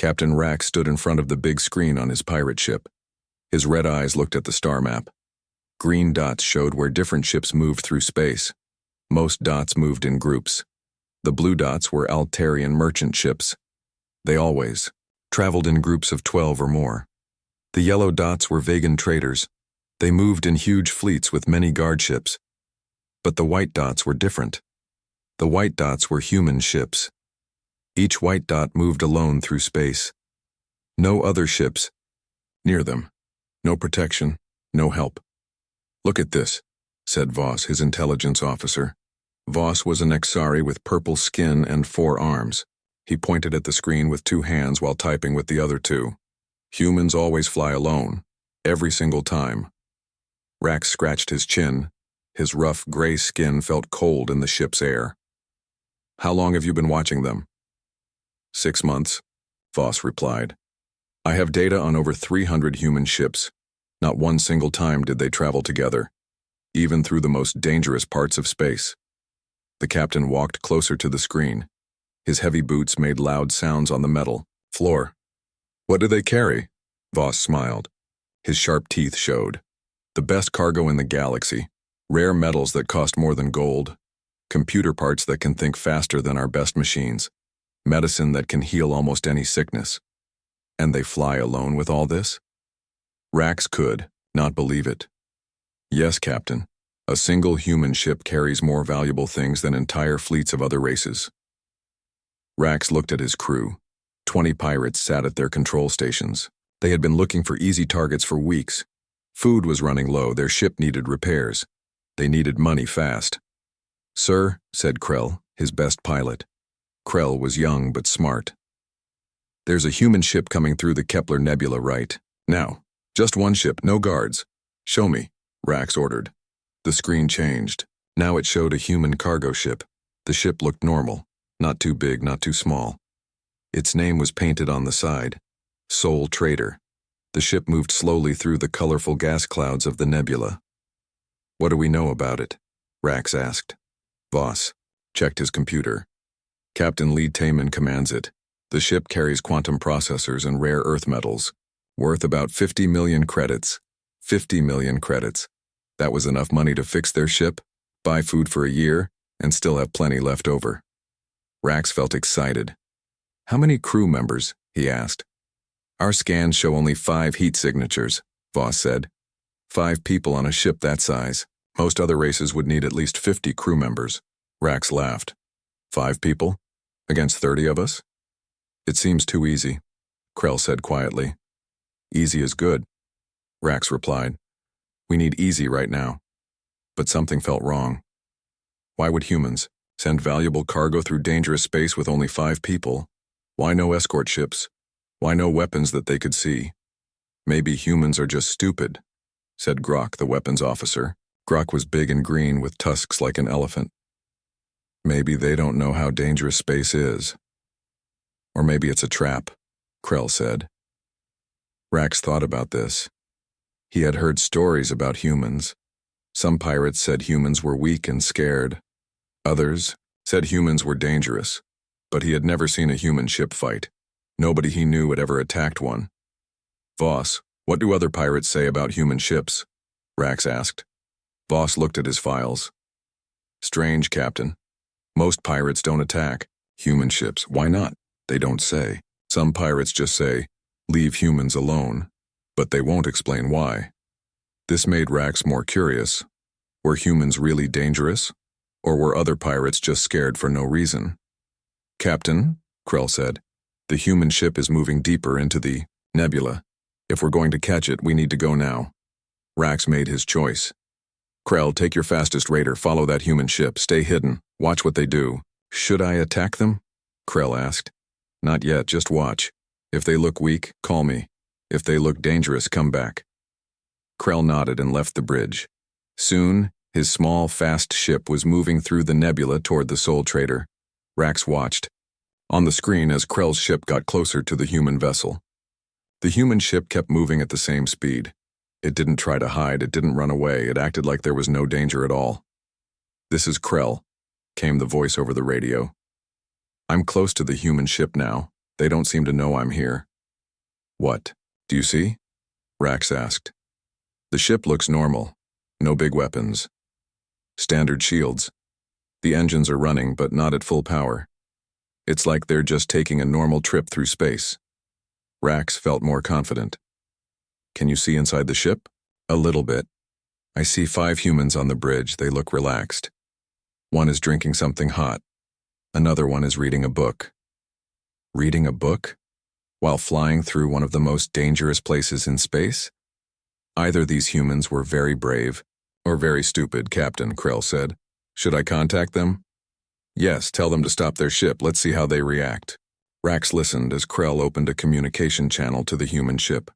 Captain Rack stood in front of the big screen on his pirate ship. His red eyes looked at the star map. Green dots showed where different ships moved through space. Most dots moved in groups. The blue dots were Altarian merchant ships. They always traveled in groups of 12 or more. The yellow dots were Vegan traders. They moved in huge fleets with many guard ships. But the white dots were different. The white dots were human ships. Each white dot moved alone through space. No other ships near them. No protection, no help. "Look at this," said Voss, his intelligence officer. Voss was an Exari with purple skin and 4 arms. He pointed at the screen with 2 hands while typing with the other 2. "Humans always fly alone, every single time." Rax scratched his chin. His rough, gray skin felt cold in the ship's air. "How long have you been watching them?" 6 months, Voss replied. "I have data on over 300 human ships. Not one single time did they travel together, even through the most dangerous parts of space." The captain walked closer to the screen. His heavy boots made loud sounds on the metal floor. "What do they carry?" Voss smiled. His sharp teeth showed. "The best cargo in the galaxy. Rare metals that cost more than gold. Computer parts that can think faster than our best machines. Medicine that can heal almost any sickness. And they fly alone with all this?" Rax could not believe it. "Yes, Captain. A single human ship carries more valuable things than entire fleets of other races." Rax looked at his crew. 20 pirates sat at their control stations. They had been looking for easy targets for weeks. Food was running low, their ship needed repairs. They needed money fast. "Sir," said Krell, his best pilot. Krell was young but smart. "There's a human ship coming through the Kepler Nebula right now. Just one ship, no guards. Show me," Rax ordered. The screen changed. Now it showed a human cargo ship. The ship looked normal, not too big, not too small. Its name was painted on the side, Soul Trader. The ship moved slowly through the colorful gas clouds of the nebula. "What do we know about it?" Rax asked. Voss checked his computer. "Captain Lee Taman commands it. The ship carries quantum processors and rare earth metals, worth about 50 million credits. 50 million credits. That was enough money to fix their ship, buy food for a year, and still have plenty left over." Rax felt excited. "How many crew members?" he asked. "Our scans show only 5 heat signatures," Voss said. 5 people on a ship that size. Most other races would need at least 50 crew members." Rax laughed. 5 people? Against 30 of us? "It seems too easy," Krell said quietly. "Easy is good," Rax replied. "We need easy right now." But something felt wrong. Why would humans send valuable cargo through dangerous space with only 5 people? Why no escort ships? Why no weapons that they could see? "Maybe humans are just stupid," said Grok, the weapons officer. Grok was big and green with tusks like an elephant. "Maybe they don't know how dangerous space is. Or maybe it's a trap," Krell said. Rax thought about this. He had heard stories about humans. Some pirates said humans were weak and scared. Others said humans were dangerous. But he had never seen a human ship fight. Nobody he knew had ever attacked one. "Voss, what do other pirates say about human ships?" Rax asked. Voss looked at his files. "Strange, Captain. Most pirates don't attack human ships. Why not? They don't say. Some pirates just say, 'Leave humans alone,' but they won't explain why." This made Rax more curious. Were humans really dangerous? Or were other pirates just scared for no reason? "Captain," Krell said, "the human ship is moving deeper into the nebula. If we're going to catch it, we need to go now." Rax made his choice. "Krell, take your fastest raider, follow that human ship, stay hidden, watch what they do." "Should I attack them?" Krell asked. "Not yet, just watch. If they look weak, call me. If they look dangerous, come back." Krell nodded and left the bridge. Soon, his small, fast ship was moving through the nebula toward the Soul Trader. Rax watched on the screen as Krell's ship got closer to the human vessel. The human ship kept moving at the same speed. It didn't try to hide, it didn't run away, it acted like there was no danger at all. "This is Krell," came the voice over the radio. "I'm close to the human ship now. They don't seem to know I'm here. What? Do you see? Rax asked. The ship looks normal. No big weapons. Standard shields. The engines are running, but not at full power. It's like they're just taking a normal trip through space. Rax felt more confident. Can you see inside the ship? A little bit. I see 5 humans on the bridge. They look relaxed. One is drinking something hot. Another one is reading a book. Reading a book? While flying through one of the most dangerous places in space? Either these humans were very brave, or very stupid, Captain, Krell said. Should I contact them? Yes, tell them to stop their ship. Let's see how they react. Rax listened as Krell opened a communication channel to the human ship.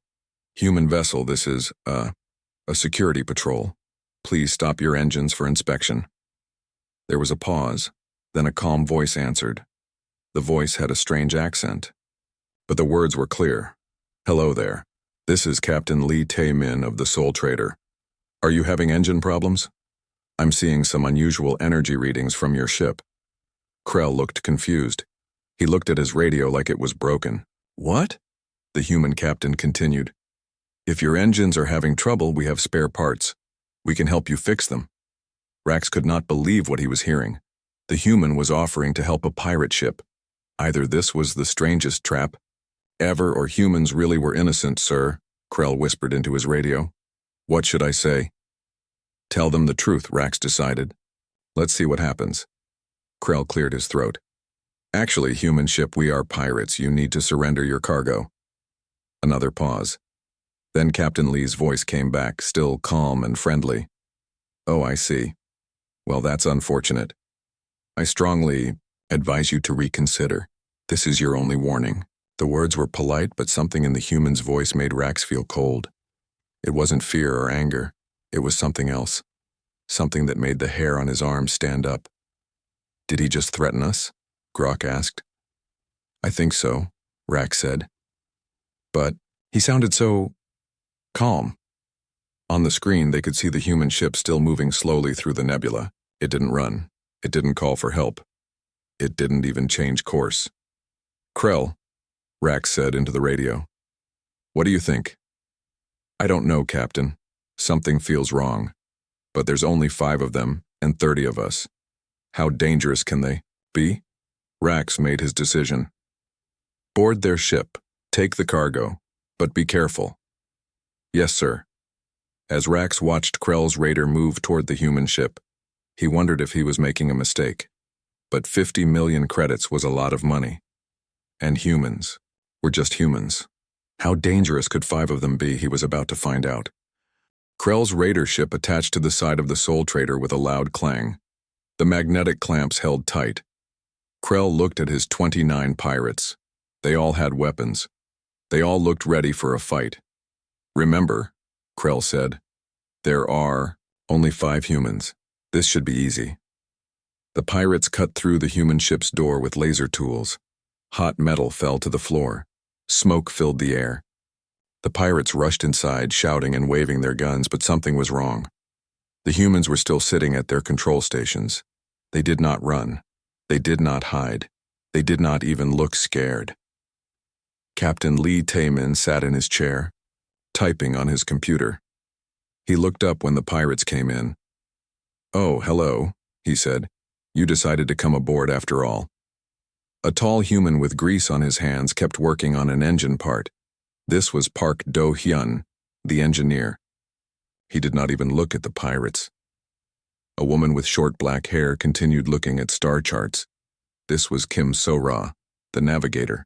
Human vessel, this is, a security patrol. Please stop your engines for inspection. There was a pause, then a calm voice answered. The voice had a strange accent, but the words were clear. Hello there. This is Captain Lee Tae-min of the Soul Trader. Are you having engine problems? I'm seeing some unusual energy readings from your ship. Krell looked confused. He looked at his radio like it was broken. What? The human captain continued. If your engines are having trouble, we have spare parts. We can help you fix them. Rax could not believe what he was hearing. The human was offering to help a pirate ship. Either this was the strangest trap ever, or humans really were innocent, sir, Krell whispered into his radio. What should I say? Tell them the truth, Rax decided. Let's see what happens. Krell cleared his throat. Actually, human ship, we are pirates. You need to surrender your cargo. Another pause. Then Captain Lee's voice came back, still calm and friendly. Oh, I see. Well, that's unfortunate. I strongly advise you to reconsider. This is your only warning. The words were polite, but something in the human's voice made Rax feel cold. It wasn't fear or anger. It was something else. Something that made the hair on his arms stand up. Did he just threaten us? Grok asked. I think so, Rax said. But he sounded so calm. On the screen, they could see the human ship still moving slowly through the nebula. It didn't run. It didn't call for help. It didn't even change course. Krell, Rax said into the radio. What do you think? I don't know, Captain. Something feels wrong. But there's only 5 of them and 30 of us. How dangerous can they be? Rax made his decision. Board their ship. Take the cargo. But be careful. Yes, sir. As Rax watched Krell's raider move toward the human ship, he wondered if he was making a mistake. But 50 million credits was a lot of money. And humans were just humans. How dangerous could 5 of them be, he was about to find out. Krell's raider ship attached to the side of the Soul Trader with a loud clang. The magnetic clamps held tight. Krell looked at his 29 pirates. They all had weapons. They all looked ready for a fight. Remember, Krell said, there are only 5 humans. This should be easy. The pirates cut through the human ship's door with laser tools. Hot metal fell to the floor. Smoke filled the air. The pirates rushed inside, shouting and waving their guns, but something was wrong. The humans were still sitting at their control stations. They did not run. They did not hide. They did not even look scared. Captain Lee Tae-min sat in his chair, typing on his computer. He looked up when the pirates came in. Oh, hello, he said. You decided to come aboard after all. A tall human with grease on his hands kept working on an engine part. This was Park Do-hyun, the engineer. He did not even look at the pirates. A woman with short black hair continued looking at star charts. This was Kim So-ra, the navigator.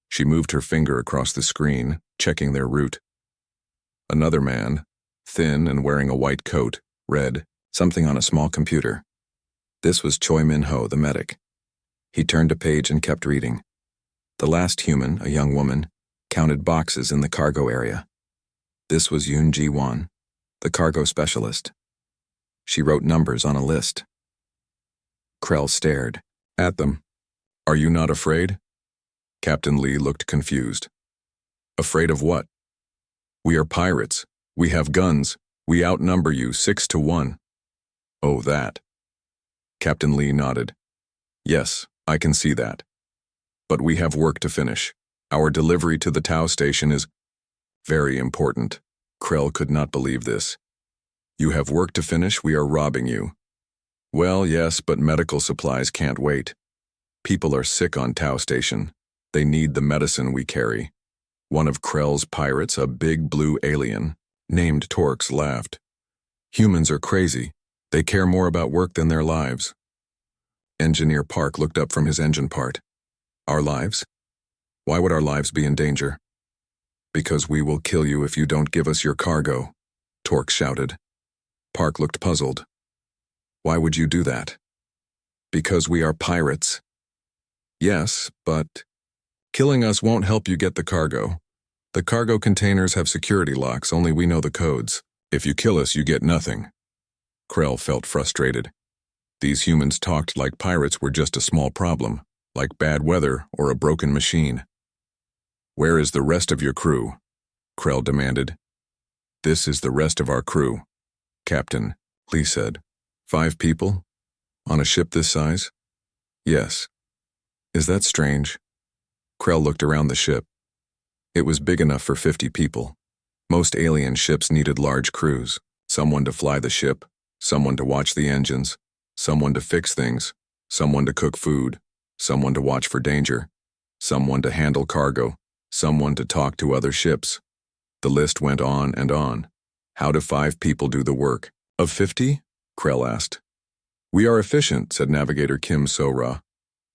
She moved her finger across the screen, checking their route. Another man, thin and wearing a white coat, read something on a small computer. This was Choi Min-ho, the medic. He turned a page and kept reading. The last human, a young woman, counted boxes in the cargo area. This was Yoon Ji-won, the cargo specialist. She wrote numbers on a list. Krell stared at them. Are you not afraid? Captain Lee looked confused. Afraid of what? We are pirates. We have guns. We outnumber you 6-1. Oh, that. Captain Lee nodded. Yes, I can see that. But we have work to finish. Our delivery to the Tau station is very important. Krell could not believe this. You have work to finish, we are robbing you. Well, yes, but medical supplies can't wait. People are sick on Tau station. They need the medicine we carry. One of Krell's pirates, a big blue alien, named Torx, laughed. Humans are crazy. They care more about work than their lives. Engineer Park looked up from his engine part. Our lives? Why would our lives be in danger? Because we will kill you if you don't give us your cargo, Torx shouted. Park looked puzzled. Why would you do that? Because we are pirates. Yes, but killing us won't help you get the cargo. The cargo containers have security locks, only we know the codes. If you kill us, you get nothing. Krell felt frustrated. These humans talked like pirates were just a small problem, like bad weather or a broken machine. Where is the rest of your crew? Krell demanded. This is the rest of our crew, Captain, Lee said. 5 people? On a ship this size? Yes. Is that strange? Krell looked around the ship. It was big enough for 50 people. Most alien ships needed large crews, someone to fly the ship, someone to watch the engines, someone to fix things, someone to cook food, someone to watch for danger, someone to handle cargo, someone to talk to other ships. The list went on and on. How do 5 people do the work? Of 50? Krell asked. We are efficient, said Navigator Kim So-ra.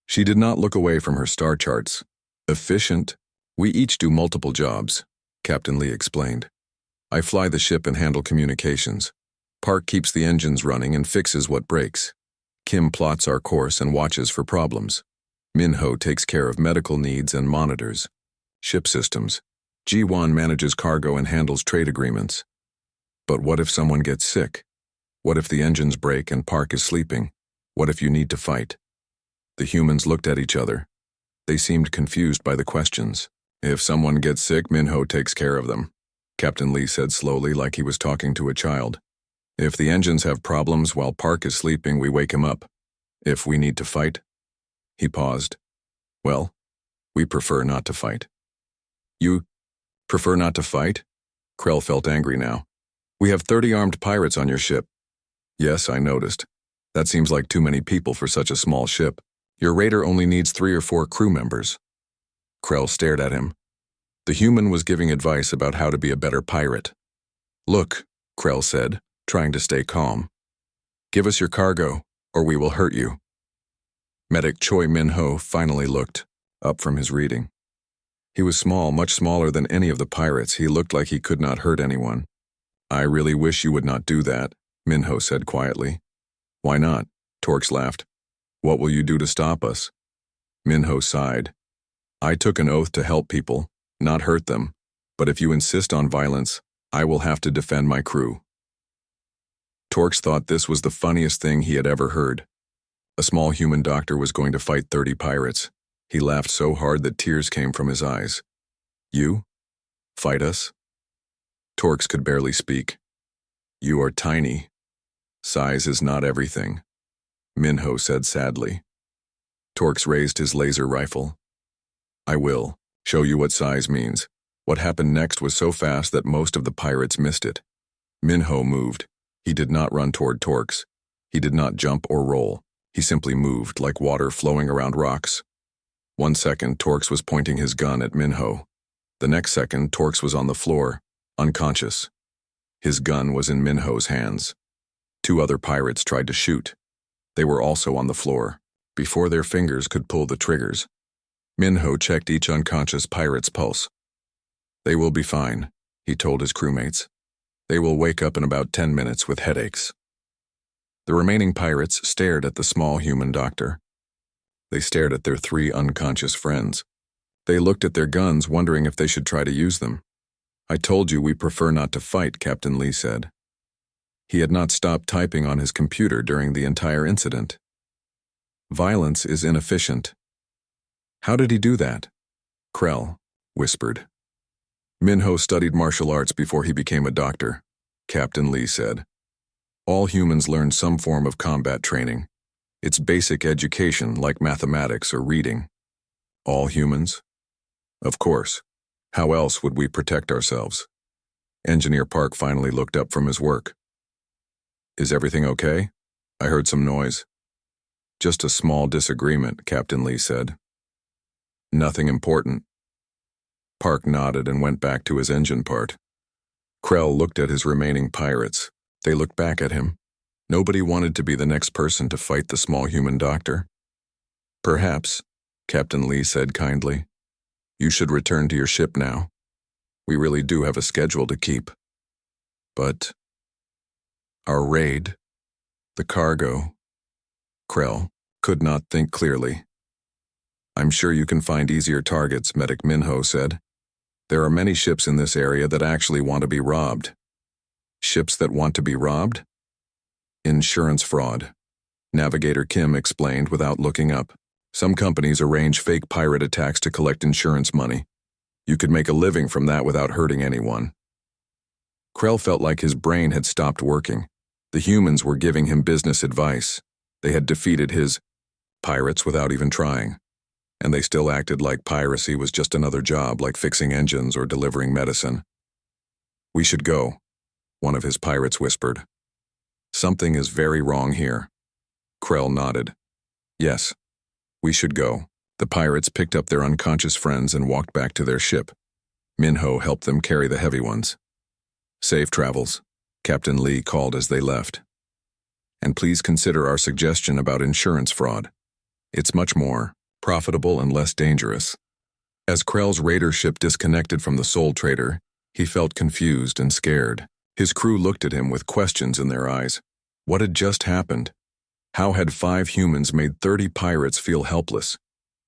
She did not look away from her star charts. Efficient? We each do multiple jobs, Captain Lee explained. I fly the ship and handle communications. Park keeps the engines running and fixes what breaks. Kim plots our course and watches for problems. Minho takes care of medical needs and monitors. Ship systems. Ji-won manages cargo and handles trade agreements. But what if someone gets sick? What if the engines break and Park is sleeping? What if you need to fight? The humans looked at each other. They seemed confused by the questions. If someone gets sick, Minho takes care of them, Captain Lee said slowly, like he was talking to a child. If the engines have problems while Park is sleeping, we wake him up. If we need to fight. He paused. Well, we prefer not to fight. You prefer not to fight? Krell felt angry now. We have 30 armed pirates on your ship. Yes, I noticed. That seems like too many people for such a small ship. Your raider only needs 3 or 4 crew members. Krell stared at him. The human was giving advice about how to be a better pirate. Look, Krell said, trying to stay calm. Give us your cargo, or we will hurt you. Medic Choi Min-ho finally looked up from his reading. He was small, much smaller than any of the pirates. He looked like he could not hurt anyone. I really wish you would not do that, Min-ho said quietly. Why not? Torx laughed. What will you do to stop us? Min-ho sighed. I took an oath to help people, not hurt them, but if you insist on violence, I will have to defend my crew. Torx thought this was the funniest thing he had ever heard. A small human doctor was going to fight 30 pirates. He laughed so hard that tears came from his eyes. You? Fight us? Torx could barely speak. You are tiny. Size is not everything, Min-ho said sadly. Torx raised his laser rifle. I will show you what size means. What happened next was so fast that most of the pirates missed it. Min-ho moved. He did not run toward Torx. He did not jump or roll. He simply moved like water flowing around rocks. 1 second, Torx was pointing his gun at Min-ho. The next second, Torx was on the floor, unconscious. His gun was in Min-ho's hands. 2 other pirates tried to shoot. They were also on the floor, before their fingers could pull the triggers. Min-ho checked each unconscious pirate's pulse. They will be fine, he told his crewmates. They will wake up in about 10 minutes with headaches. The remaining pirates stared at the small human doctor. They stared at their 3 unconscious friends. They looked at their guns, wondering if they should try to use them. I told you we prefer not to fight, Captain Lee said. He had not stopped typing on his computer during the entire incident. Violence is inefficient. How did he do that? Krell whispered. Min-ho studied martial arts before he became a doctor, Captain Lee said. All humans learn some form of combat training. It's basic education like mathematics or reading. All humans? Of course. How else would we protect ourselves? Engineer Park finally looked up from his work. Is everything okay? I heard some noise. Just a small disagreement, Captain Lee said. Nothing important. Park nodded and went back to his engine part. Krell looked at his remaining pirates. They looked back at him. Nobody wanted to be the next person to fight the small human doctor. Perhaps, Captain Lee said kindly. You should return to your ship now. We really do have a schedule to keep. But our raid, the cargo, Krell could not think clearly. I'm sure you can find easier targets, Medic Minho said. There are many ships in this area that actually want to be robbed. Ships that want to be robbed? Insurance fraud. Navigator Kim explained without looking up. Some companies arrange fake pirate attacks to collect insurance money. You could make a living from that without hurting anyone. Krell felt like his brain had stopped working. The humans were giving him business advice. They had defeated his pirates without even trying. And they still acted like piracy was just another job, like fixing engines or delivering medicine. We should go, one of his pirates whispered. Something is very wrong here. Krell nodded. Yes, we should go. The pirates picked up their unconscious friends and walked back to their ship. Minho helped them carry the heavy ones. Safe travels, Captain Lee called as they left. And please consider our suggestion about insurance fraud. It's much more profitable and less dangerous. As Krell's raider ship disconnected from the Soul Trader, he felt confused and scared. His crew looked at him with questions in their eyes. What had just happened? How had 5 humans made 30 pirates feel helpless?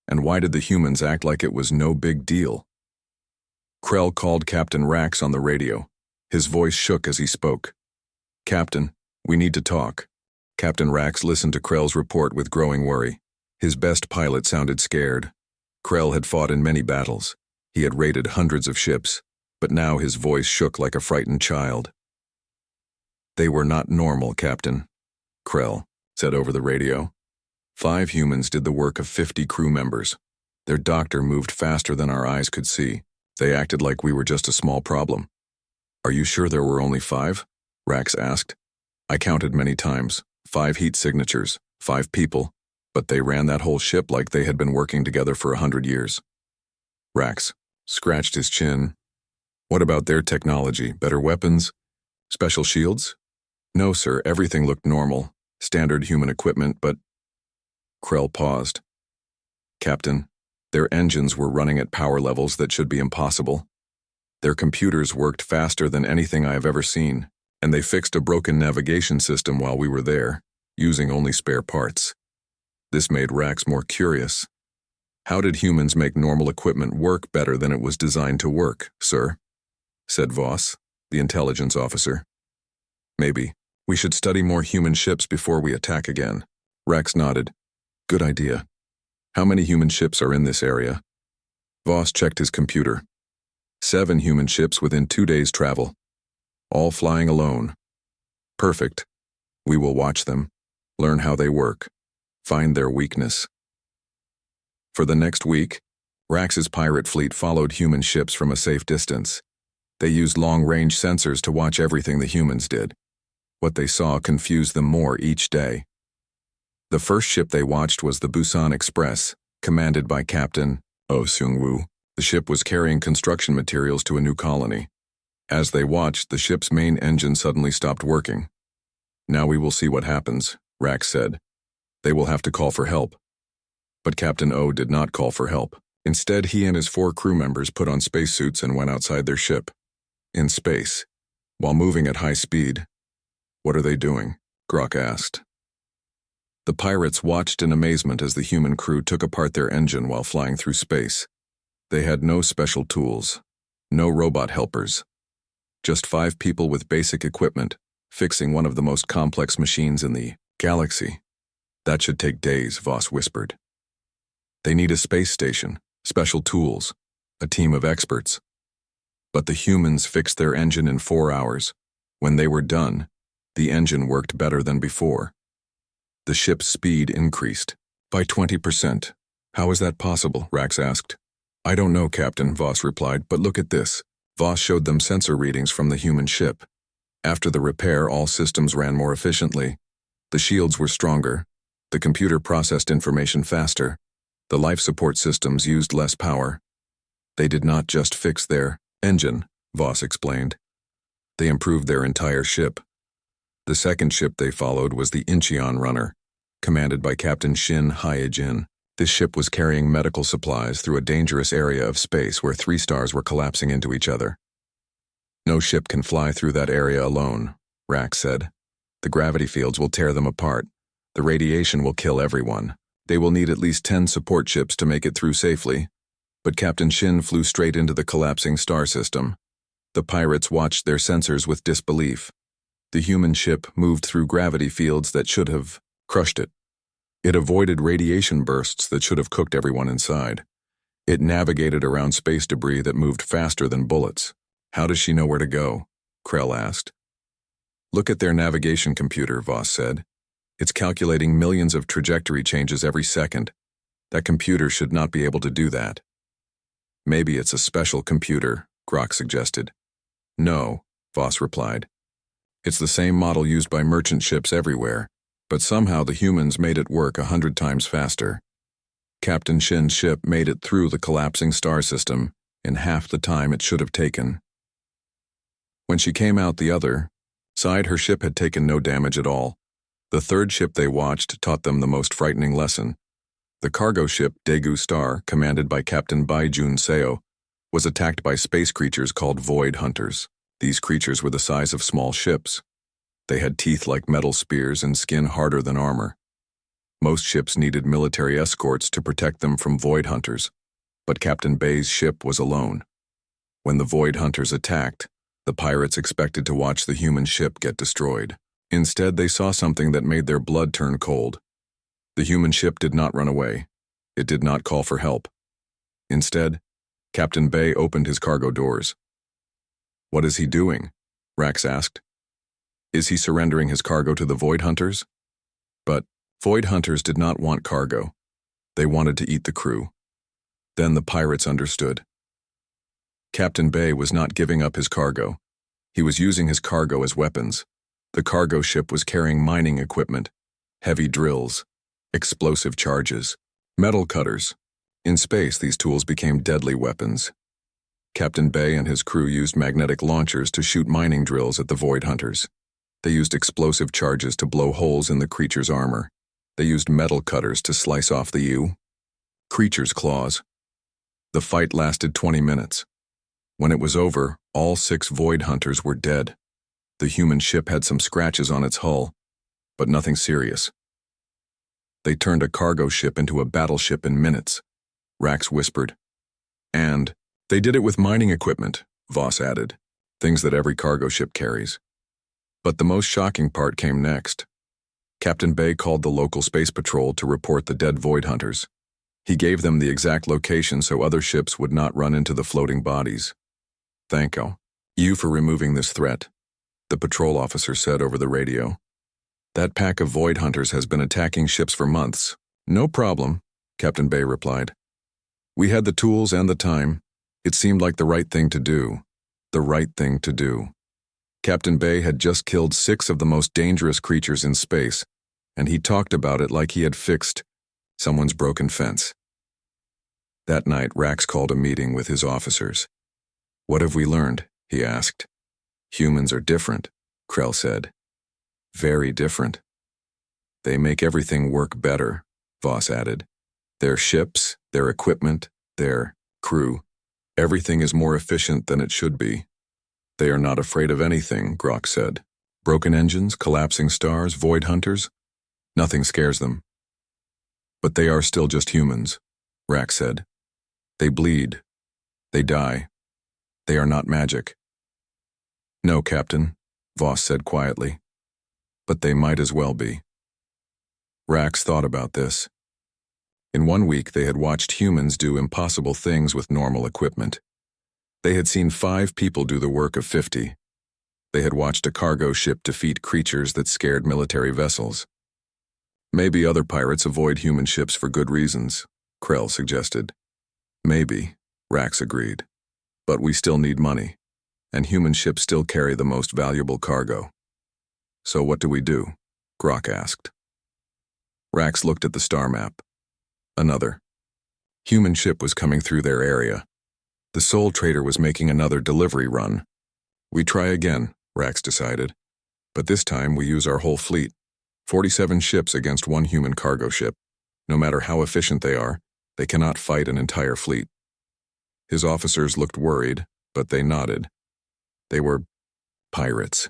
And why did the humans act like it was no big deal? Krell called Captain Rax on the radio. His voice shook as he spoke. Captain, we need to talk. Captain Rax listened to Krell's report with growing worry. His best pilot sounded scared. Krell had fought in many battles. He had raided hundreds of ships, but now his voice shook like a frightened child. They were not normal, Captain, Krell said over the radio. 5 humans did the work of 50 crew members. Their doctor moved faster than our eyes could see. They acted like we were just a small problem. Are you sure there were only 5? Rax asked. I counted many times. 5 heat signatures, 5 people, but they ran that whole ship like they had been working together for 100 years. Rax scratched his chin. What about their technology? Better weapons? Special shields? No, sir, everything looked normal. Standard human equipment, but... Krell paused. Captain, their engines were running at power levels that should be impossible. Their computers worked faster than anything I have ever seen, and they fixed a broken navigation system while we were there, using only spare parts. This made Rax more curious. How did humans make normal equipment work better than it was designed to work, sir? Said Voss, the intelligence officer. Maybe. We should study more human ships before we attack again. Rax nodded. Good idea. How many human ships are in this area? Voss checked his computer. 7 human ships within 2 days' travel. All flying alone. Perfect. We will watch them, learn how they work, find their weakness. For the next week, Rax's pirate fleet followed human ships from a safe distance. They used long-range sensors to watch everything the humans did. What they saw confused them more each day. The first ship they watched was the Busan Express, commanded by Captain Oh Seung-woo. The ship was carrying construction materials to a new colony. As they watched, the ship's main engine suddenly stopped working. Now we will see what happens, Rax said. They will have to call for help. But Captain Oh did not call for help. Instead, he and his 4 crew members put on spacesuits and went outside their ship. In space, while moving at high speed. What are they doing? Grok asked. The pirates watched in amazement as the human crew took apart their engine while flying through space. They had no special tools, no robot helpers. Just 5 people with basic equipment, fixing one of the most complex machines in the galaxy. That should take days, Voss whispered. They need a space station, special tools, a team of experts. But the humans fixed their engine in 4 hours. When they were done, the engine worked better than before. The ship's speed increased by 20%. How is that possible? Rax asked. I don't know, Captain, Voss replied, but look at this. Voss showed them sensor readings from the human ship. After the repair, all systems ran more efficiently. The shields were stronger. The computer processed information faster. The life support systems used less power. They did not just fix their engine, Voss explained. They improved their entire ship. The second ship they followed was the Incheon Runner, commanded by Captain Shin Hyejin. This ship was carrying medical supplies through a dangerous area of space where 3 stars were collapsing into each other. No ship can fly through that area alone, Rax said. The gravity fields will tear them apart. The radiation will kill everyone. They will need at least 10 support ships to make it through safely. But Captain Shin flew straight into the collapsing star system. The pirates watched their sensors with disbelief. The human ship moved through gravity fields that should have crushed it. It avoided radiation bursts that should have cooked everyone inside. It navigated around space debris that moved faster than bullets. How does she know where to go? Krell asked. Look at their navigation computer, Voss said. It's calculating millions of trajectory changes every second. That computer should not be able to do that. Maybe it's a special computer, Grok suggested. No, Voss replied. It's the same model used by merchant ships everywhere, but somehow the humans made it work 100 times faster. Captain Shin's ship made it through the collapsing star system in half the time it should have taken. When she came out the other side, her ship had taken no damage at all. The third ship they watched taught them the most frightening lesson. The cargo ship Daegu Star, commanded by Captain Baijun Seo, was attacked by space creatures called Void Hunters. These creatures were the size of small ships. They had teeth like metal spears and skin harder than armor. Most ships needed military escorts to protect them from Void Hunters, but Captain Bay's ship was alone. When the Void Hunters attacked, the pirates expected to watch the human ship get destroyed. Instead, they saw something that made their blood turn cold. The human ship did not run away. It did not call for help. Instead, Captain Bay opened his cargo doors. What is he doing? Rax asked. Is he surrendering his cargo to the Void Hunters? But Void Hunters did not want cargo. They wanted to eat the crew. Then the pirates understood. Captain Bay was not giving up his cargo. He was using his cargo as weapons. The cargo ship was carrying mining equipment, heavy drills, explosive charges, metal cutters. In space, these tools became deadly weapons. Captain Bay and his crew used magnetic launchers to shoot mining drills at the Void Hunters. They used explosive charges to blow holes in the creature's armor. They used metal cutters to slice off the creature's claws. The fight lasted 20 minutes. When it was over, all 6 Void Hunters were dead. The human ship had some scratches on its hull, but nothing serious. They turned a cargo ship into a battleship in minutes, Rax whispered. And they did it with mining equipment, Voss added, things that every cargo ship carries. But the most shocking part came next. Captain Bay called the local space patrol to report the dead Void Hunters. He gave them the exact location so other ships would not run into the floating bodies. Thank you for removing this threat, the patrol officer said over the radio. That pack of Void Hunters has been attacking ships for months. No problem, Captain Bay replied. We had the tools and the time. It seemed like the right thing to do. The right thing to do. Captain Bay had just killed 6 of the most dangerous creatures in space, and he talked about it like he had fixed someone's broken fence. That night, Rax called a meeting with his officers. What have we learned? He asked. Humans are different, Krell said. Very different. They make everything work better, Voss added. Their ships, their equipment, their crew. Everything is more efficient than it should be. They are not afraid of anything, Grok said. Broken engines, collapsing stars, Void Hunters. Nothing scares them. But they are still just humans, Rax said. They bleed. They die. They are not magic. No, Captain, Voss said quietly. But they might as well be. Rax thought about this. In 1 week, they had watched humans do impossible things with normal equipment. They had seen 5 people do the work of 50. They had watched a cargo ship defeat creatures that scared military vessels. Maybe other pirates avoid human ships for good reasons, Krell suggested. Maybe, Rax agreed. But we still need money, and human ships still carry the most valuable cargo. So what do we do? Grok asked. Rax looked at the star map. Another human ship was coming through their area. The Soul Trader was making another delivery run. We try again, Rax decided. But this time we use our whole fleet. 47 ships against one human cargo ship. No matter how efficient they are, they cannot fight an entire fleet. His officers looked worried, but they nodded. They were pirates.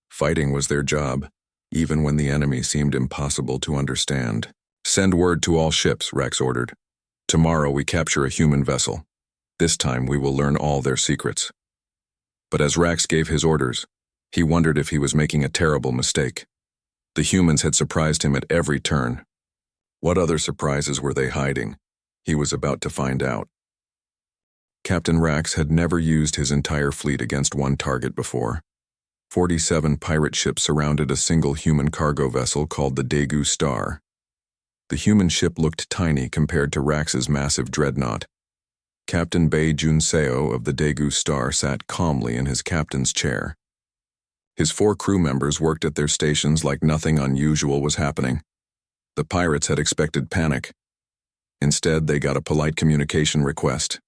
Fighting was their job, even when the enemy seemed impossible to understand. Send word to all ships, Rax ordered. Tomorrow we capture a human vessel. This time we will learn all their secrets. But as Rax gave his orders, he wondered if he was making a terrible mistake. The humans had surprised him at every turn. What other surprises were they hiding? He was about to find out. Captain Rax had never used his entire fleet against one target before. 47 pirate ships surrounded a single human cargo vessel called the Daegu Star. The human ship looked tiny compared to Rax's massive dreadnought. Captain Bei Junseo of the Daegu Star sat calmly in his captain's chair. His 4 crew members worked at their stations like nothing unusual was happening. The pirates had expected panic. Instead, they got a polite communication request.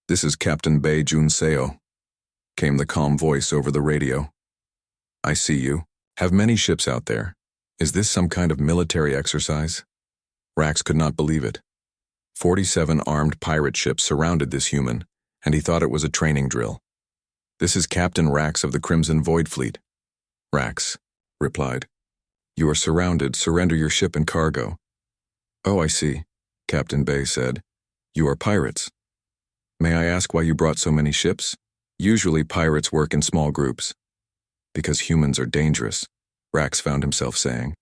"This is Captain Bei Junseo," came the calm voice over the radio. "I see you. Have many ships out there. Is this some kind of military exercise?" Rax could not believe it. 47 armed pirate ships surrounded this human, and he thought it was a training drill. "This is Captain Rax of the Crimson Void Fleet." Rax replied. "You are surrounded. Surrender your ship and cargo." "Oh, I see," Captain Bei said. "You are pirates. May I ask why you brought so many ships? Usually pirates work in small groups." "Because humans are dangerous," Rax found himself saying.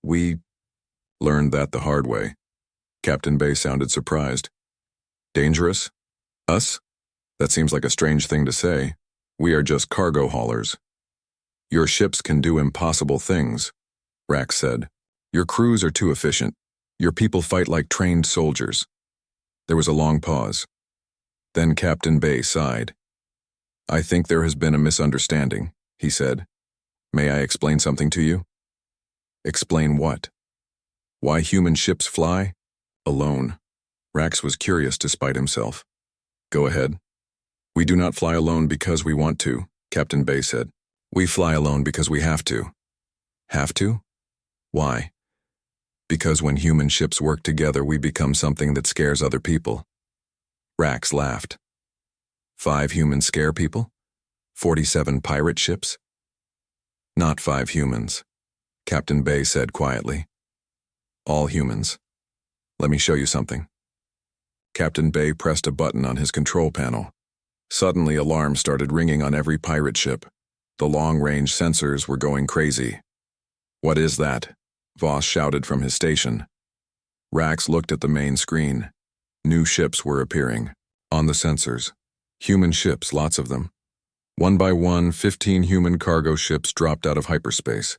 "We learned that the hard way." Captain Bei sounded surprised. "Dangerous? Us? That seems like a strange thing to say. We are just cargo haulers." "Your ships can do impossible things," Rax said. "Your crews are too efficient. Your people fight like trained soldiers." There was a long pause. Then Captain Bei sighed. "I think there has been a misunderstanding," he said. "May I explain something to you?" "Explain what?" "Why human ships fly alone." Rax was curious despite himself. "Go ahead." "We do not fly alone because we want to," Captain Bei said. "We fly alone because we have to." "Have to? Why?" "Because when human ships work together, we become something that scares other people." Rax laughed. 5 humans scare people? 47 pirate ships? "Not 5 humans," Captain Bei said quietly. "All humans. Let me show you something." Captain Bei pressed a button on his control panel. Suddenly, alarms started ringing on every pirate ship. The long-range sensors were going crazy. "What is that?" Voss shouted from his station. Rax looked at the main screen. New ships were appearing. On the sensors. Human ships, lots of them. One by one, 15 human cargo ships dropped out of hyperspace.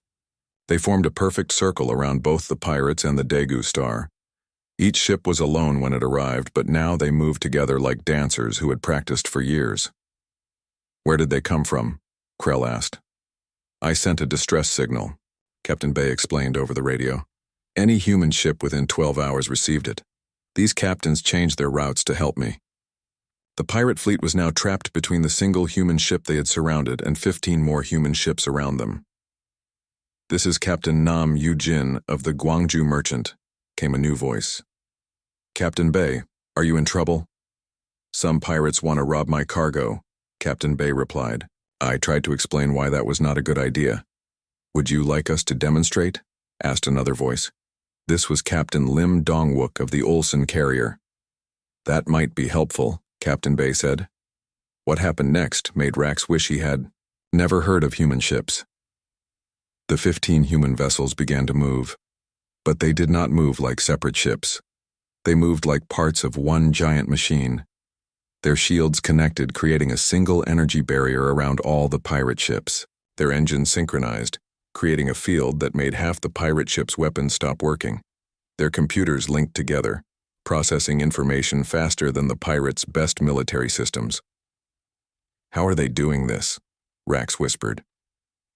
They formed a perfect circle around both the pirates and the Daegu Star. Each ship was alone when it arrived, but now they moved together like dancers who had practiced for years. "Where did they come from?" Krell asked. "I sent a distress signal," Captain Bei explained over the radio. "Any human ship within 12 hours received it. These captains changed their routes to help me." The pirate fleet was now trapped between the single human ship they had surrounded and 15 more human ships around them. "This is Captain Nam Yu-jin of the Gwangju Merchant," came a new voice. "Captain Bei, are you in trouble?" "Some pirates want to rob my cargo," Captain Bei replied. I tried to explain why that was not a good idea. "Would you like us to demonstrate?" asked another voice. This was Captain Lim Dongwook of the Olsen carrier. "That might be helpful," Captain Bei said. What happened next made Rax wish he had never heard of human ships. The 15 human vessels began to move, but they did not move like separate ships. They moved like parts of one giant machine. Their shields connected, creating a single energy barrier around all the pirate ships. Their engines synchronized, creating a field that made half the pirate ship's weapons stop working. Their computers linked together, processing information faster than the pirates' best military systems. "How are they doing this?" Rax whispered.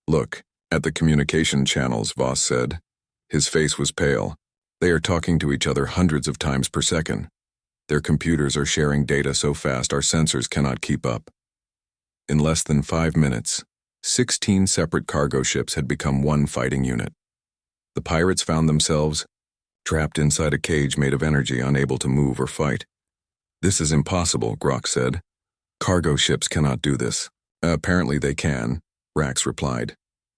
"Look, at the communication channels," Voss said. His face was pale. "They are talking to each other hundreds of times per second. Their computers are sharing data so fast our sensors cannot keep up." In less than 5 minutes, 16 separate cargo ships had become one fighting unit. The pirates found themselves trapped inside a cage made of energy, unable to move or fight. "This is impossible," Grok said. "Cargo ships cannot do this." "Apparently they can," Rax replied.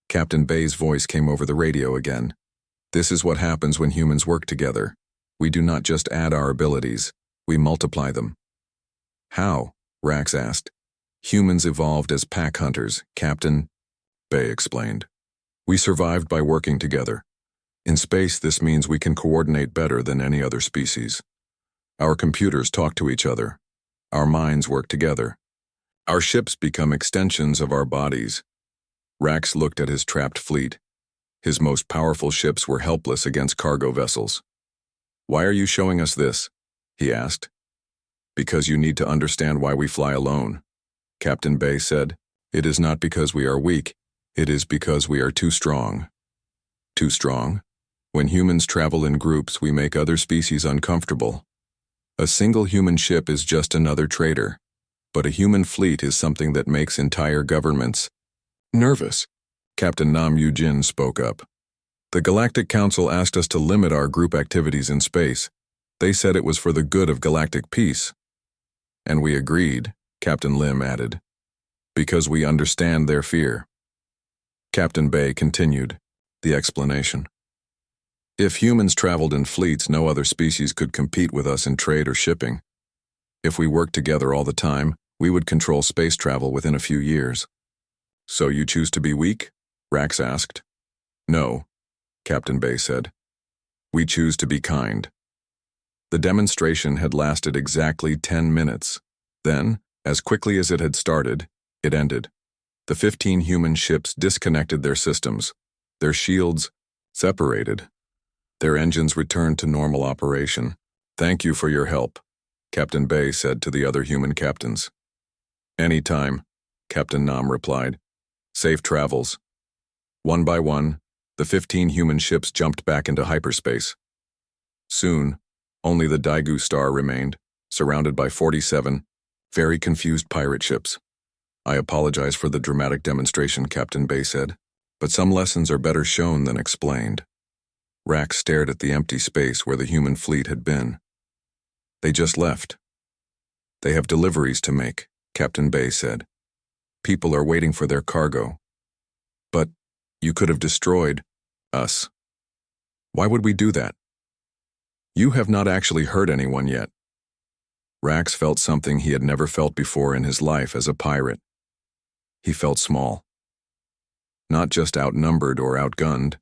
Captain Bay's voice came over the radio again. "This is what happens when humans work together. We do not just add our abilities, we multiply them." "How?" Rax asked. "Humans evolved as pack hunters," Captain Bay explained. "We survived by working together. In space, this means we can coordinate better than any other species. Our computers talk to each other. Our minds work together. Our ships become extensions of our bodies." Rax looked at his trapped fleet. His most powerful ships were helpless against cargo vessels. "Why are you showing us this?" he asked. "Because you need to understand why we fly alone," Captain Bay said. "It is not because we are weak. It is because we are too strong." "Too strong?" "When humans travel in groups, we make other species uncomfortable. A single human ship is just another trader, but a human fleet is something that makes entire governments nervous." Captain Nam Yu-jin spoke up. "The Galactic Council asked us to limit our group activities in space. They said it was for the good of galactic peace." "And we agreed," Captain Lim added, "because we understand their fear." Captain Bay continued the explanation. "If humans traveled in fleets, no other species could compete with us in trade or shipping. If we worked together all the time, we would control space travel within a few years." "So you choose to be weak?" Rax asked. "No," Captain Bay said. "We choose to be kind." The demonstration had lasted exactly 10 minutes. Then, as quickly as it had started, it ended. The 15 human ships disconnected their systems. Their shields separated. Their engines returned to normal operation. "Thank you for your help," Captain Bay said to the other human captains. "Anytime," Captain Nam replied. "Safe travels." One by one, the 15 human ships jumped back into hyperspace. Soon, only the Daegu star remained, surrounded by 47 very confused pirate ships. "I apologize for the dramatic demonstration," Captain Bay said, "but some lessons are better shown than explained." Rax stared at the empty space where the human fleet had been. "They just left." "They have deliveries to make," Captain Bay said. "People are waiting for their cargo." "But you could have destroyed us." "Why would we do that?" "You have not actually hurt anyone yet." Rax felt something he had never felt before in his life as a pirate. He felt small. Not just outnumbered or outgunned,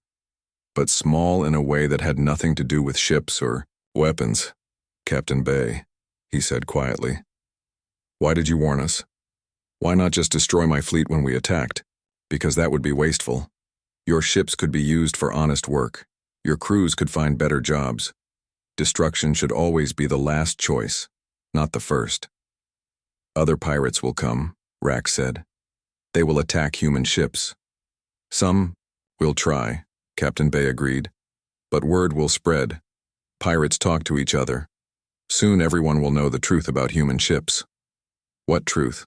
but small in a way that had nothing to do with ships or weapons. "Captain Bay," he said quietly, "why did you warn us? Why not just destroy my fleet when we attacked? Because that would be wasteful. Your ships could be used for honest work. Your crews could find better jobs. Destruction should always be the last choice, not the first." "Other pirates will come," Rax said. "They will attack human ships. Some will try," Captain Bay agreed. "But word will spread. Pirates talk to each other. Soon everyone will know the truth about human ships." "What truth?"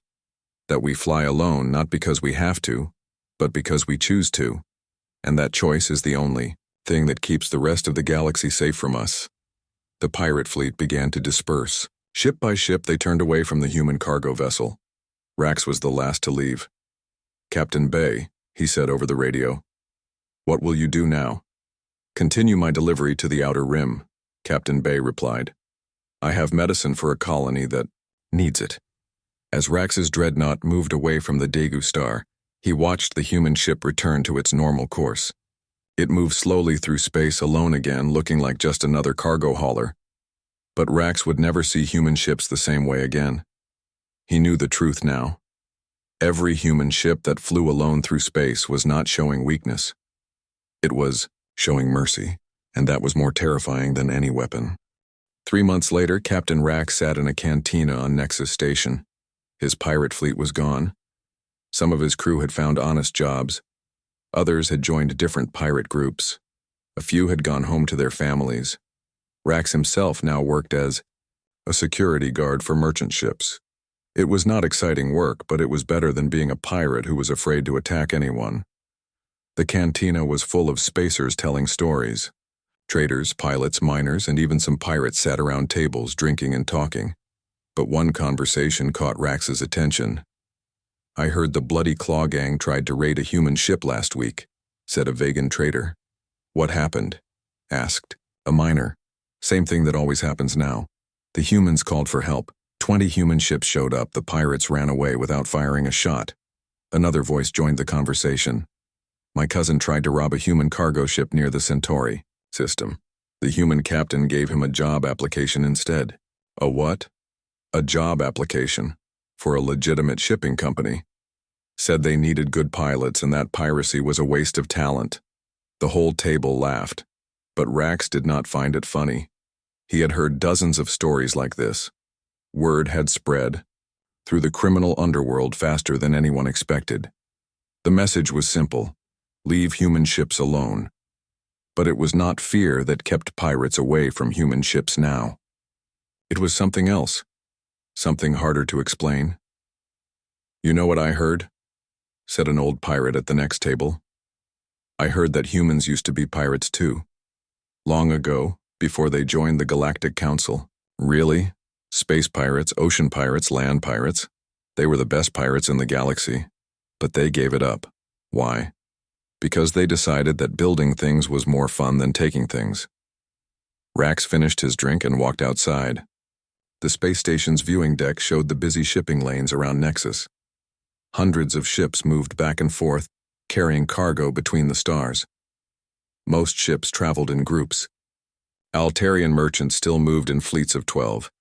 "That we fly alone not because we have to, but because we choose to. And that choice is the only thing that keeps the rest of the galaxy safe from us." The pirate fleet began to disperse. Ship by ship, they turned away from the human cargo vessel. Rax was the last to leave. "Captain Bay," he said over the radio, "what will you do now?" "Continue my delivery to the outer rim," Captain Bay replied. "I have medicine for a colony that needs it." As Rax's dreadnought moved away from the Daegu star, he watched the human ship return to its normal course. It moved slowly through space alone again, looking like just another cargo hauler. But Rax would never see human ships the same way again. He knew the truth now. Every human ship that flew alone through space was not showing weakness. It was showing mercy, and that was more terrifying than any weapon. 3 months later, Captain Rax sat in a cantina on Nexus Station. His pirate fleet was gone. Some of his crew had found honest jobs. Others had joined different pirate groups. A few had gone home to their families. Rax himself now worked as a security guard for merchant ships. It was not exciting work, but it was better than being a pirate who was afraid to attack anyone. The cantina was full of spacers telling stories. Traders, pilots, miners, and even some pirates sat around tables drinking and talking. But one conversation caught Rax's attention. "I heard the Bloody Claw gang tried to raid a human ship last week," said a vegan trader. "What happened?" asked a miner. "Same thing that always happens now. The humans called for help. 20 human ships showed up. The pirates ran away without firing a shot." Another voice joined the conversation. "My cousin tried to rob a human cargo ship near the Centauri system. The human captain gave him a job application instead." "A what?" "A job application. For a legitimate shipping company. Said they needed good pilots and that piracy was a waste of talent." The whole table laughed. But Rax did not find it funny. He had heard dozens of stories like this. Word had spread through the criminal underworld faster than anyone expected. The message was simple: leave human ships alone. But it was not fear that kept pirates away from human ships now. It was something else, something harder to explain. "You know what I heard?" said an old pirate at the next table. "I heard that humans used to be pirates too. Long ago, before they joined the Galactic Council." "Really? Space pirates, ocean pirates, land pirates? They were the best pirates in the galaxy. But they gave it up. Why?" "Because they decided that building things was more fun than taking things." Rax finished his drink and walked outside. The space station's viewing deck showed the busy shipping lanes around Nexus. Hundreds of ships moved back and forth, carrying cargo between the stars. Most ships traveled in groups. Altarian merchants still moved in fleets of 12.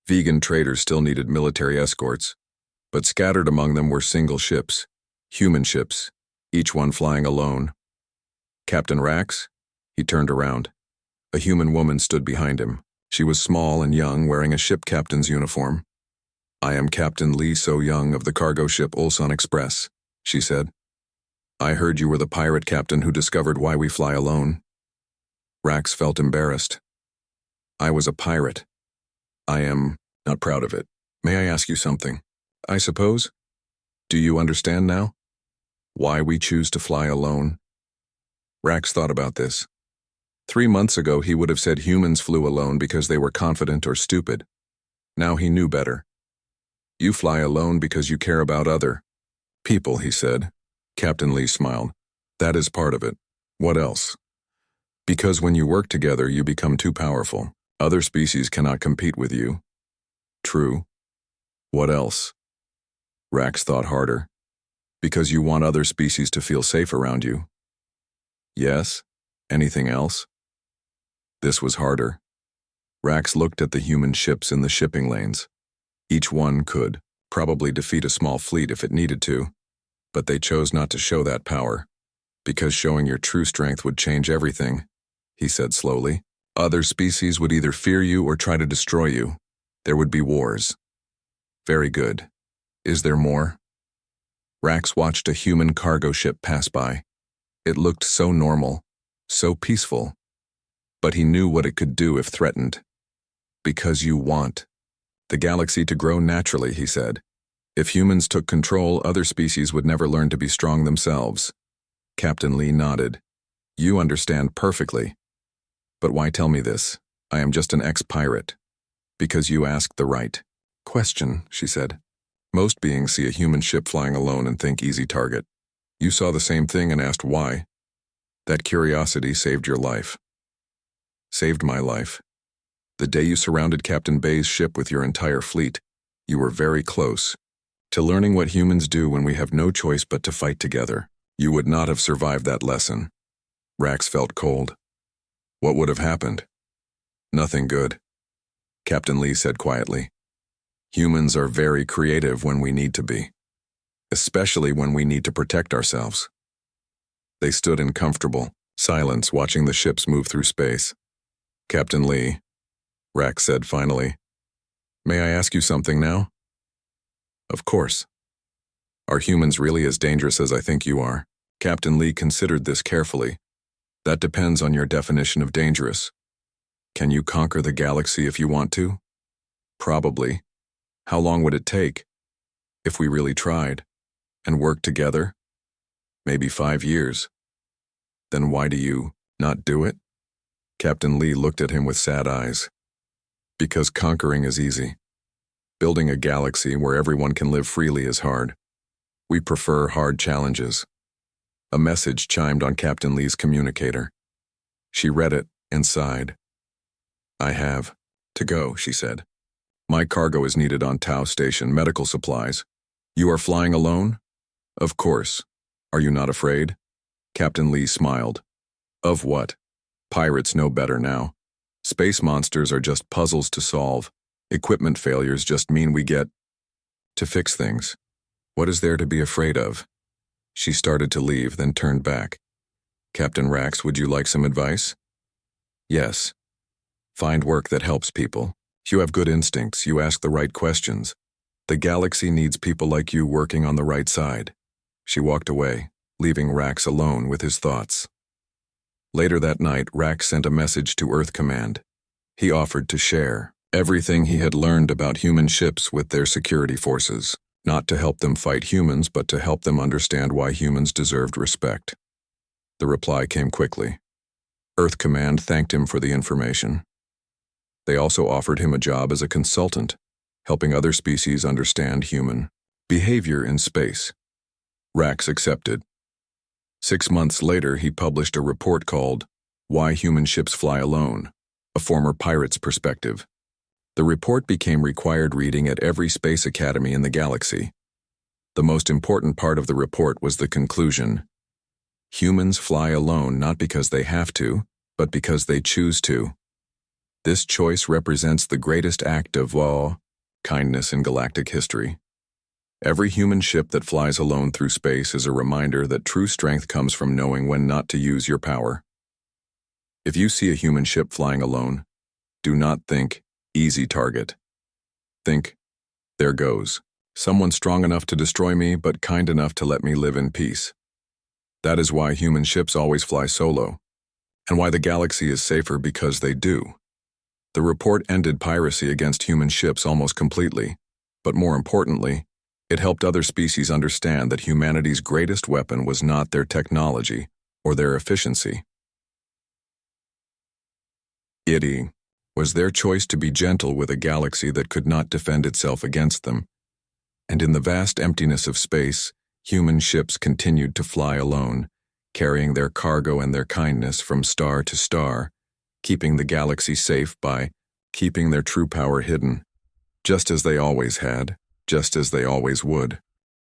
Vegan traders still needed military escorts. But scattered among them were single ships, human ships, each one flying alone. "Captain Rax?" He turned around. A human woman stood behind him. She was small and young, wearing a ship captain's uniform. "I am Captain Lee So-Young of the cargo ship Ulsan Express," she said. "I heard you were the pirate captain who discovered why we fly alone." Rax felt embarrassed. "I was a pirate. I am not proud of it. May I ask you something?" "I suppose." "Do you understand now? Why we choose to fly alone?" Rax thought about this. 3 months ago he would have said humans flew alone because they were confident or stupid. Now he knew better. "You fly alone because you care about other people," he said. Captain Lee smiled. "That is part of it. What else?" "Because when you work together you become too powerful. Other species cannot compete with you." "True. What else?" Rax thought harder. "Because you want other species to feel safe around you." "Yes. Anything else?" This was harder. Rax looked at the human ships in the shipping lanes. Each one could probably defeat a small fleet if it needed to, but they chose not to show that power, because showing your true strength would change everything, he said slowly. Other species would either fear you or try to destroy you. There would be wars. "Very good. Is there more?" Rax watched a human cargo ship pass by. It looked so normal, so peaceful, but he knew what it could do if threatened. "Because you want the galaxy to grow naturally," he said. "If humans took control, other species would never learn to be strong themselves." Captain Lee nodded. "You understand perfectly. But why tell me this? I am just an ex-pirate." "Because you asked the right question," she said. "Most beings see a human ship flying alone and think easy target. You saw the same thing and asked why. That curiosity saved your life." "Saved my life. The day you surrounded Captain Bay's ship with your entire fleet, you were very close to learning what humans do when we have no choice but to fight together. You would not have survived that lesson." Rax felt cold. "What would have happened?" "Nothing good," Captain Lee said quietly. "Humans are very creative when we need to be, especially when we need to protect ourselves." They stood in comfortable silence watching the ships move through space. "Captain Lee, Rax said finally. May I ask you something now? Of course. Are humans really as dangerous as I think you are? Captain Lee considered this carefully. That depends on your definition of dangerous. Can you conquer the galaxy if you want to? Probably. How long would it take? If we really tried, and worked together? Maybe 5 years. Then why do you not do it? Captain Lee looked at him with sad eyes. Because conquering is easy. Building a galaxy where everyone can live freely is hard. We prefer hard challenges. A message chimed on Captain Lee's communicator. She read it and sighed. I have to go, she said. My cargo is needed on Tau Station, medical supplies. You are flying alone? Of course. Are you not afraid? Captain Lee smiled. Of what? Pirates know better now. Space monsters are just puzzles to solve. Equipment failures just mean we get to fix things. What is there to be afraid of? She started to leave, then turned back. Captain Rax, would you like some advice? Yes. Find work that helps people. You have good instincts, you ask the right questions. The galaxy needs people like you working on the right side. She walked away, leaving Rax alone with his thoughts. Later that night, Rax sent a message to Earth Command. He offered to share everything he had learned about human ships with their security forces, not to help them fight humans, but to help them understand why humans deserved respect. The reply came quickly. Earth Command thanked him for the information. They also offered him a job as a consultant, helping other species understand human behavior in space. Rax accepted. 6 months later, he published a report called Why Human Ships Fly Alone, a former pirate's perspective. The report became required reading at every space academy in the galaxy. The most important part of the report was the conclusion. Humans fly alone not because they have to, but because they choose to. This choice represents the greatest act of kindness in galactic history. Every human ship that flies alone through space is a reminder that true strength comes from knowing when not to use your power. If you see a human ship flying alone, do not think, easy target. Think, there goes. Someone strong enough to destroy me, but kind enough to let me live in peace. That is why human ships always fly solo, and why the galaxy is safer because they do. The report ended piracy against human ships almost completely, but more importantly, it helped other species understand that humanity's greatest weapon was not their technology or their efficiency. It was their choice to be gentle with a galaxy that could not defend itself against them. And in the vast emptiness of space, human ships continued to fly alone, carrying their cargo and their kindness from star to star, keeping the galaxy safe by keeping their true power hidden, just as they always had, just as they always would.